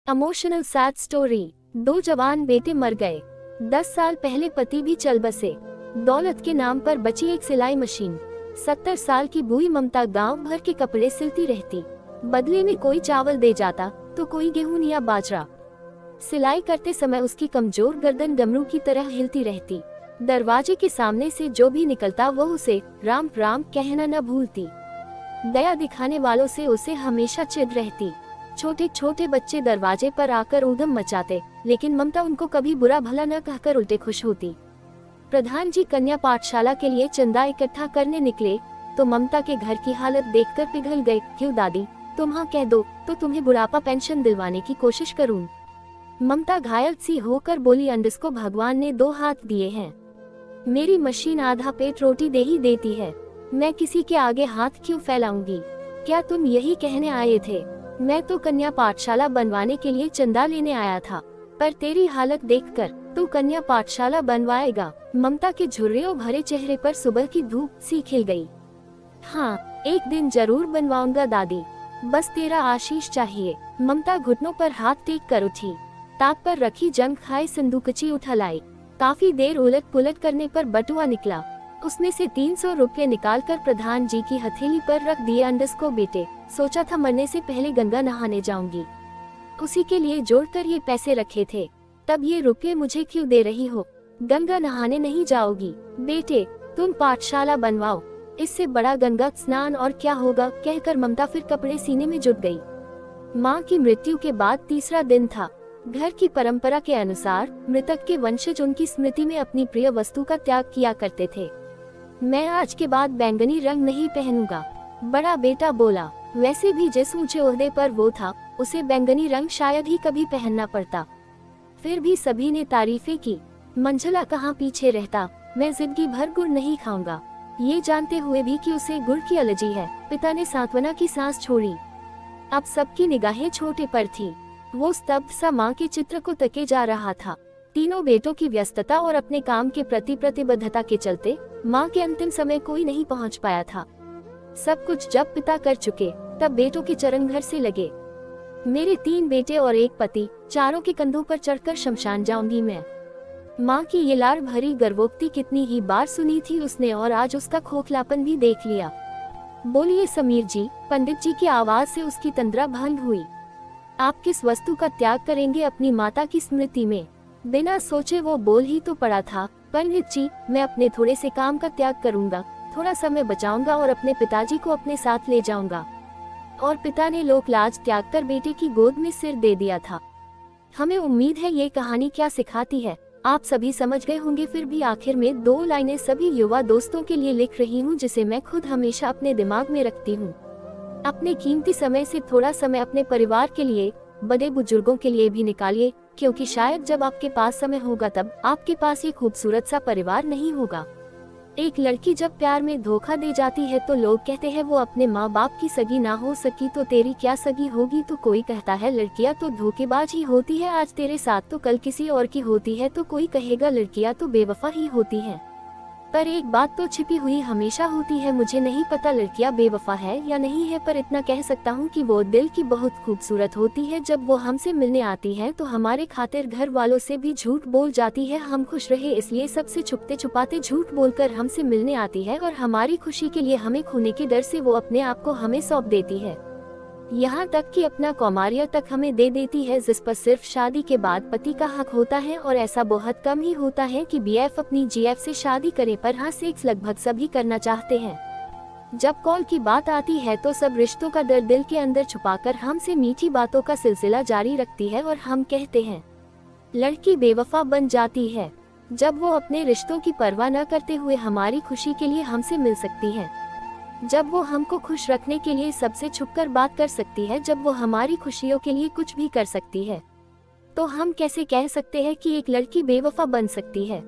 Emotional sad story. दो जवान बेटे मर गए। 10 साल पहले पति भी चल बसे। दौलत के नाम पर बची एक सिलाई मशीन। 70 साल की बूढ़ी ममता गांव भर के कपड़े सिलती रहती। बदले में कोई चावल दे जाता तो कोई गेहूं या बाजरा। सिलाई करते समय उसकी कमजोर गर्दन डमरू की तरह हिलती रहती। दरवाजे के सामने से जो भी निकलता वो उसे राम राम कहना न भूलती। दया दिखाने वालों से उसे हमेशा चिढ़ रहती। छोटे छोटे बच्चे दरवाजे पर आकर ऊधम मचाते, लेकिन ममता उनको कभी बुरा भला न कहकर उल्टे खुश होती। प्रधान जी कन्या पाठशाला के लिए चंदा इकट्ठा करने निकले तो ममता के घर की हालत देखकर पिघल गए। क्यों दादी, तुम हाँ कह दो तो तुम्हें बुढ़ापा पेंशन दिलवाने की कोशिश करूं। ममता घायल सी होकर बोली, अंडस को भगवान ने 2 हाथ दिए हैं। मेरी मशीन आधा पेट रोटी दे ही देती है। मैं किसी के आगे हाथ क्यों फैलाऊंगी। क्या तुम यही कहने आए थे? मैं तो कन्या पाठशाला बनवाने के लिए चंदा लेने आया था, पर तेरी हालत देखकर तू कन्या पाठशाला बनवाएगा। ममता के झुर्रियों भरे चेहरे पर सुबह की धूप सी खिल गई। हाँ, एक दिन जरूर बनवाऊंगा दादी, बस तेरा आशीष चाहिए। ममता घुटनों पर हाथ टेक कर उठी। ताक पर रखी जंग खाए संदूकची उठा लाई। काफी देर उलट पुलट करने पर बटुआ निकला। उसमें से 300 रुपये निकालकर प्रधान जी की हथेली पर रख दिए। अंडस को बेटे, सोचा था मरने से पहले गंगा नहाने जाऊंगी, उसी के लिए जोड़कर ये पैसे रखे थे। तब ये रुपये मुझे क्यों दे रही हो? गंगा नहाने नहीं जाओगी बेटे, तुम पाठशाला बनवाओ, इससे बड़ा गंगा स्नान और क्या होगा। कहकर ममता फिर कपड़े सीने में जुट गई। माँ की मृत्यु के बाद तीसरा दिन था। घर की परंपरा के अनुसार मृतक के वंशज उनकी स्मृति में अपनी प्रिय वस्तु का त्याग किया करते थे। मैं आज के बाद बैंगनी रंग नहीं पहनूंगा, बड़ा बेटा बोला। वैसे भी जिस ऊंचे ओहदे पर वो था, उसे बैंगनी रंग शायद ही कभी पहनना पड़ता। फिर भी सभी ने तारीफें की। मंझला कहाँ पीछे रहता। मैं जिंदगी भर गुड़ नहीं खाऊंगा, ये जानते हुए भी कि उसे गुड़ की एलर्जी है। पिता ने सांत्वना की सांस छोड़ी। अब सबकी निगाहें छोटे पर थी। वो स्तब्ध सा माँ के चित्र को तके जा रहा था। तीनों बेटों की व्यस्तता और अपने काम के प्रति प्रतिबद्धता के चलते माँ के अंतिम समय कोई नहीं पहुँच पाया था। सब कुछ जब पिता कर चुके, तब बेटों के चरण घर से लगे। मेरे 3 बेटे और एक पति, चारों के कंधों पर चढ़कर शमशान जाऊंगी मैं। माँ की ये लार भरी गर्वोक्ति कितनी ही बार सुनी थी उसने, और आज उसका खोखलापन भी देख लिया। बोलिए समीर जी। पंडित जी की आवाज से उसकी तंद्रा भंग हुई। आप किस वस्तु का त्याग करेंगे अपनी माता की स्मृति में? बिना सोचे वो बोल ही तो पड़ा था। पंडित जी, मैं अपने थोड़े से काम का त्याग करूंगा, थोड़ा समय बचाऊंगा और अपने पिताजी को अपने साथ ले जाऊंगा। और पिता ने लोक लाज त्याग कर बेटे की गोद में सिर दे दिया था। हमें उम्मीद है ये कहानी क्या सिखाती है आप सभी समझ गए होंगे। फिर भी आखिर में 2 लाइनें सभी युवा दोस्तों के लिए लिख रही हूँ, जिसे मैं खुद हमेशा अपने दिमाग में रखती हूँ। अपने कीमती समय से थोड़ा समय अपने परिवार के लिए, बड़े बुजुर्गों के लिए भी निकालिए, क्योंकि शायद जब आपके पास समय होगा तब आपके पास ये खूबसूरत सा परिवार नहीं होगा। एक लड़की जब प्यार में धोखा दे जाती है तो लोग कहते हैं वो अपने माँ बाप की सगी ना हो सकी तो तेरी क्या सगी होगी। तो कोई कहता है लड़कियाँ तो धोखेबाज ही होती है, आज तेरे साथ तो कल किसी और की होती है। तो कोई कहेगा लड़कियाँ तो बेवफा ही होती है। पर एक बात तो छिपी हुई हमेशा होती है। मुझे नहीं पता लड़कियां बेवफा है या नहीं है, पर इतना कह सकता हूँ कि वो दिल की बहुत खूबसूरत होती है। जब वो हमसे मिलने आती है तो हमारे खातिर घर वालों से भी झूठ बोल जाती है। हम खुश रहे इसलिए सबसे छुपते छुपाते झूठ बोलकर हमसे मिलने आती है, और हमारी खुशी के लिए हमें खोने के डर से वो अपने आप को हमें सौंप देती है। यहाँ तक कि अपना कौमार्य तक हमें दे देती है, जिस पर सिर्फ शादी के बाद पति का हक होता है। और ऐसा बहुत कम ही होता है कि बीएफ अपनी जीएफ से शादी करे, पर हाँ सेक्स लगभग सभी करना चाहते हैं। जब कॉल की बात आती है तो सब रिश्तों का डर दिल के अंदर छुपाकर हमसे मीठी बातों का सिलसिला जारी रखती है, और हम कहते हैं लड़की बेवफा बन जाती है जब वो अपने रिश्तों की परवाह न करते हुए हमारी खुशी के लिए हमसे मिल सकती है, जब वो हमको खुश रखने के लिए सबसे छुपकर बात कर सकती है, जब वो हमारी खुशियों के लिए कुछ भी कर सकती है। तो हम कैसे कह सकते हैं कि एक लड़की बेवफा बन सकती है?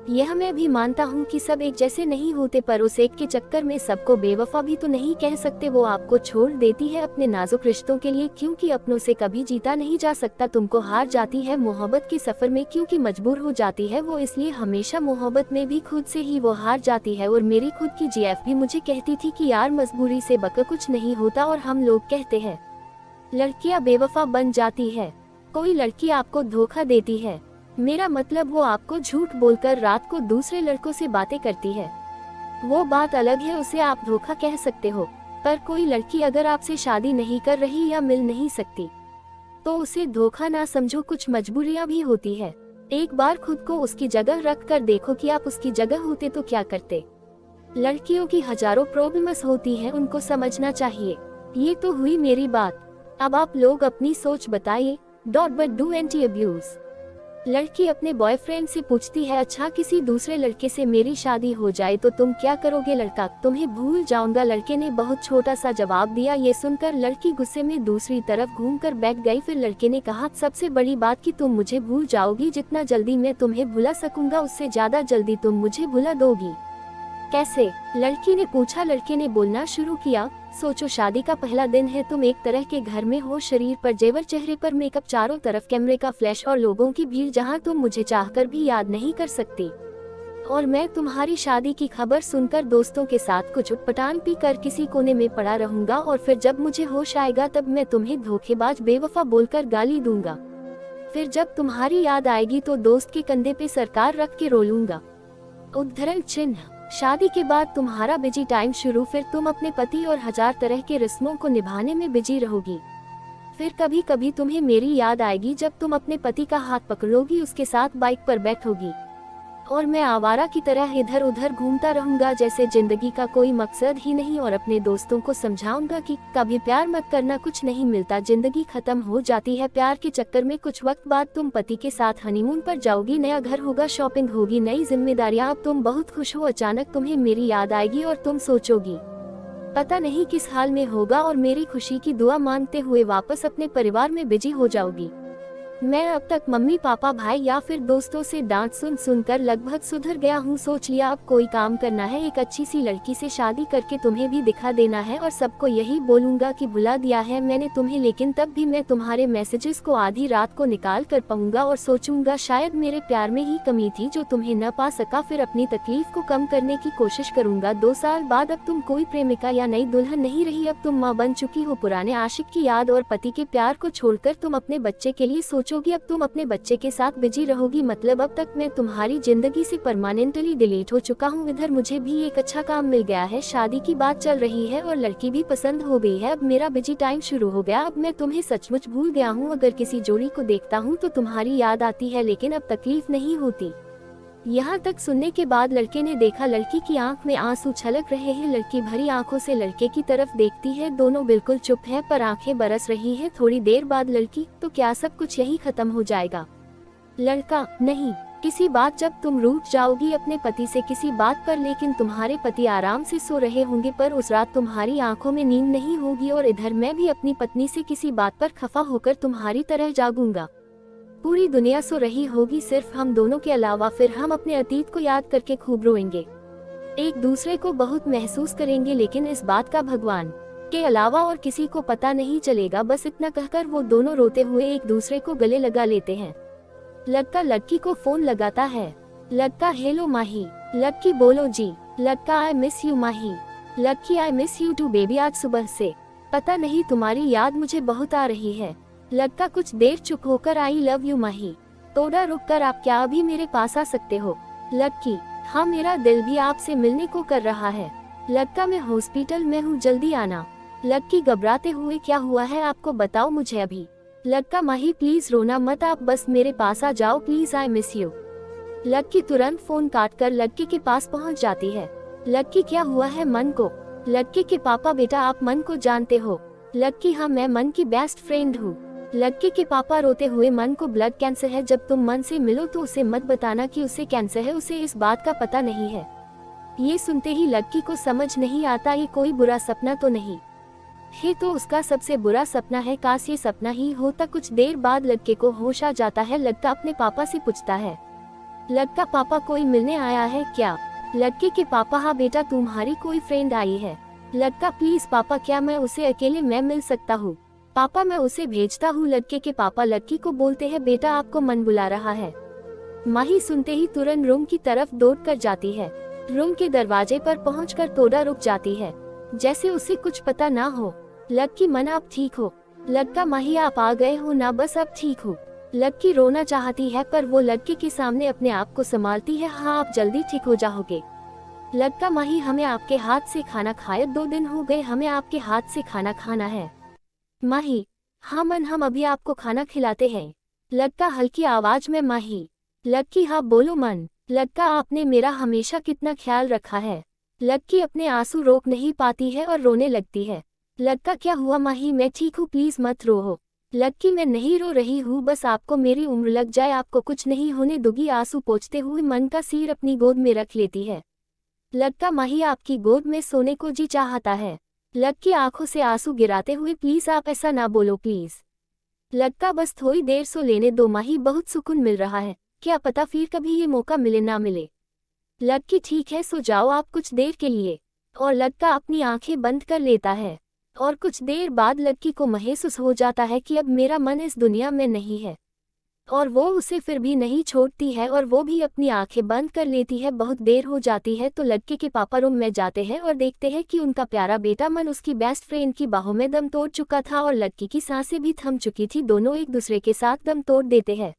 यह मैं भी मानता हूँ कि सब एक जैसे नहीं होते, पर उस एक के चक्कर में सबको बेवफा भी तो नहीं कह सकते। वो आपको छोड़ देती है अपने नाजुक रिश्तों के लिए, क्योंकि अपनों से कभी जीता नहीं जा सकता। तुमको हार जाती है मोहब्बत के सफर में, क्योंकि मजबूर हो जाती है वो, इसलिए हमेशा मोहब्बत में भी खुद से ही वो हार जाती है। और मेरी खुद की जीएफ भी मुझे कहती थी कि यार मजबूरी से बकर कुछ नहीं होता, और हम लोग कहते हैं लड़कियां बेवफा बन जाती है। कोई लड़की आपको धोखा देती है, मेरा मतलब वो आपको झूठ बोलकर रात को दूसरे लड़कों से बातें करती है, वो बात अलग है, उसे आप धोखा कह सकते हो। पर कोई लड़की अगर आपसे शादी नहीं कर रही या मिल नहीं सकती तो उसे धोखा ना समझो, कुछ मजबूरियां भी होती है। एक बार खुद को उसकी जगह रख कर देखो कि आप उसकी जगह होते तो क्या करते। लड़कियों की हजारों प्रॉब्लम्स होती हैं, उनको समझना चाहिए। ये तो हुई मेरी बात, अब आप लोग अपनी सोच बताइए। But do anti abuse. लड़की अपने बॉयफ्रेंड से पूछती है, अच्छा किसी दूसरे लड़के से मेरी शादी हो जाए तो तुम क्या करोगे? लड़का, तुम्हें भूल जाऊंगा। लड़के ने बहुत छोटा सा जवाब दिया। ये सुनकर लड़की गुस्से में दूसरी तरफ घूमकर बैठ गई। फिर लड़के ने कहा, सबसे बड़ी बात कि तुम मुझे भूल जाओगी। जितना जल्दी मैं तुम्हें भुला सकूंगा उससे ज्यादा जल्दी तुम मुझे भुला दोगी। कैसे? लड़की ने पूछा। लड़के ने बोलना शुरू किया, सोचो शादी का पहला दिन है, तुम एक तरह के घर में हो, शरीर पर जेवर, चेहरे पर मेकअप, चारों तरफ कैमरे का फ्लैश और लोगों की भीड़ जहां तुम मुझे चाहकर भी याद नहीं कर सकती। और मैं तुम्हारी शादी की खबर सुनकर दोस्तों के साथ कुछ उटपटांग पी कर किसी कोने में पड़ा रहूंगा और फिर जब मुझे होश आएगा तब मैं तुम्हें धोखेबाज, बेवफा बोलकर गाली दूंगा। फिर जब तुम्हारी याद आएगी तो दोस्त के कंधे पे सरकार रख के रो लूंगा। उद्धरण चिन्ह। शादी के बाद तुम्हारा बिजी टाइम शुरू, फिर तुम अपने पति और हजार तरह के रस्मों को निभाने में बिजी रहोगी। फिर कभी कभी तुम्हें मेरी याद आएगी जब तुम अपने पति का हाथ पकड़ोगी, उसके साथ बाइक पर बैठोगी और मैं आवारा की तरह इधर उधर घूमता रहूंगा जैसे जिंदगी का कोई मकसद ही नहीं, और अपने दोस्तों को समझाऊंगा कि कभी प्यार मत करना, कुछ नहीं मिलता, जिंदगी खत्म हो जाती है प्यार के चक्कर में। कुछ वक्त बाद तुम पति के साथ हनीमून पर जाओगी, नया घर होगा, शॉपिंग होगी, नई जिम्मेदारियां, अब तुम बहुत खुश हो। अचानक तुम्हें मेरी याद आएगी और तुम सोचोगी पता नहीं किस हाल में होगा और मेरी खुशी की दुआ मांगते हुए वापस अपने परिवार में बिजी हो जाओगी। मैं अब तक मम्मी पापा भाई या फिर दोस्तों से डांट सुन सुनकर लगभग सुधर गया हूँ। सोच लिया अब कोई काम करना है, एक अच्छी सी लड़की से शादी करके तुम्हें भी दिखा देना है और सबको यही बोलूंगा कि भुला दिया है मैंने तुम्हें, लेकिन तब भी मैं तुम्हारे मैसेजेस को आधी रात को निकाल कर पाऊंगा और सोचूंगा शायद मेरे प्यार में ही कमी थी जो तुम्हें न पा सका। फिर अपनी तकलीफ को कम करने की कोशिश करूंगा। 2 साल बाद अब तुम कोई प्रेमिका या नई दुल्हन नहीं रही, अब तुम माँ बन चुकी हो। पुराने आशिक की याद और पति के प्यार को छोड़कर तुम अपने बच्चे के लिए सोचोगी, अब तुम अपने बच्चे के साथ बिजी रहोगी। मतलब अब तक मैं तुम्हारी जिंदगी से परमानेंटली डिलीट हो चुका हूँ। इधर मुझे भी एक अच्छा काम मिल गया है, शादी की बात चल रही है और लड़की भी पसंद हो गई है। अब मेरा बिजी टाइम शुरू हो गया, अब मैं तुम्हें सचमुच भूल गया हूँ। अगर किसी जोड़ी को देखता हूँ तो तुम्हारी याद आती है, लेकिन अब तकलीफ नहीं होती। यहाँ तक सुनने के बाद लड़के ने देखा लड़की की आंख में आंसू छलक रहे हैं। लड़की भरी आंखों से लड़के की तरफ देखती है, दोनों बिल्कुल चुप हैं पर आंखें बरस रही हैं। थोड़ी देर बाद लड़की, तो क्या सब कुछ यही खत्म हो जाएगा? लड़का, नहीं, किसी बात जब तुम रूठ जाओगी अपने पति से किसी बात पर, लेकिन तुम्हारे पति आराम से सो रहे होंगे पर उस रात तुम्हारी आंखों में नींद नहीं होगी और इधर मैं भी अपनी पत्नी से किसी बात पर खफा होकर तुम्हारी तरह जागूंगा। पूरी दुनिया सो रही होगी सिर्फ हम दोनों के अलावा, फिर हम अपने अतीत को याद करके खूब रोएंगे, एक दूसरे को बहुत महसूस करेंगे, लेकिन इस बात का भगवान के अलावा और किसी को पता नहीं चलेगा। बस इतना कहकर वो दोनों रोते हुए एक दूसरे को गले लगा लेते हैं। लड़का लड़की को फोन लगाता है। लड़का, हेलो माही। लड़की, बोलो जी। लड़का, आई मिस यू माही। लड़की, I miss you too baby, आज सुबह से पता नहीं तुम्हारी याद मुझे बहुत आ रही है। लड़का कुछ देर चुप होकर, आई लव यू माही। थोड़ा रुक कर, आप क्या अभी मेरे पास आ सकते हो? लड़की, हाँ मेरा दिल भी आपसे मिलने को कर रहा है। लड़का, मैं हॉस्पिटल में हूँ, जल्दी आना। लड़की घबराते हुए, क्या हुआ है आपको, बताओ मुझे अभी। लड़का, माही प्लीज रोना मत, आप बस मेरे पास आ जाओ प्लीज, आई मिस यू। लड़की तुरंत फोन काटकर लड़के के पास पहुँच जाती है। लड़की, क्या हुआ है मन को? लड़के के पापा, बेटा आप मन को जानते हो? लड़की, हाँ मैं मन की बेस्ट फ्रेंड हूँ। लड़के के पापा रोते हुए, मन को ब्लड कैंसर है, जब तुम मन से मिलो तो उसे मत बताना कि उसे कैंसर है, उसे इस बात का पता नहीं है। ये सुनते ही लड़की को समझ नहीं आता ये कोई बुरा सपना तो नहीं है, तो उसका सबसे बुरा सपना है, काश ये सपना ही होता। कुछ देर बाद लड़के को होश आ जाता है। लड़का अपने पापा से पूछता है। लड़का, पापा कोई मिलने आया है क्या? लड़के के पापा, हाँ बेटा तुम्हारी कोई फ्रेंड आई है। लड़का, प्लीज पापा क्या मैं उसे अकेले में मिल सकता हूँ? पापा मैं उसे भेजता हूँ। लड़के के पापा लड़की को बोलते हैं, बेटा आपको मन बुला रहा है। माही सुनते ही तुरंत रूम की तरफ दौड़ कर जाती है। रूम के दरवाजे पर पहुंचकर थोड़ा रुक जाती है, जैसे उसे कुछ पता ना हो। लड़की, मन आप ठीक हो? लड़का माही आप आ गए हो ना, बस अब ठीक हो। लड़की रोना चाहती है पर वो लड़के के सामने अपने आप को संभालती है। हाँ आप जल्दी ठीक हो जाओगे। लड़का माही हमें आपके हाथ से खाना खाए 2 दिन हो गए, हमें आपके हाथ से खाना खाना है। माही हाँ मन, हम अभी आपको खाना खिलाते हैं। लड़का हल्की आवाज में माही। लड़की हाँ बोलो मन। लड़का आपने मेरा हमेशा कितना ख्याल रखा है। लड़की अपने आंसू रोक नहीं पाती है और रोने लगती है। लड़का क्या हुआ माही, मैं ठीक हूँ प्लीज मत रो। लड़की मैं नहीं रो रही हूँ, बस आपको मेरी उम्र लग जाए, आपको कुछ नहीं होने दूंगी। आंसू पोंछते हुए मन का सिर अपनी गोद में रख लेती है। लड़का माही आपकी गोद में सोने को जी चाहता है। लड़की आंखों से आंसू गिराते हुए प्लीज आप ऐसा ना बोलो प्लीज। लड़का बस थोड़ी देर सो लेने दो माही, बहुत सुकून मिल रहा है, क्या पता फिर कभी ये मौका मिले ना मिले। लड़की ठीक है सो जाओ आप कुछ देर के लिए। और लड़का अपनी आंखें बंद कर लेता है। और कुछ देर बाद लड़की को महसूस हो जाता है कि अब मेरा मन इस दुनिया में नहीं है। और वो उसे फिर भी नहीं छोड़ती है और वो भी अपनी आंखें बंद कर लेती है। बहुत देर हो जाती है तो लड़के के पापा रूम में जाते हैं और देखते हैं कि उनका प्यारा बेटा मन उसकी बेस्ट फ्रेंड की बाहों में दम तोड़ चुका था और लड़की की सांसें भी थम चुकी थी। दोनों एक दूसरे के साथ दम तोड़ देते हैं।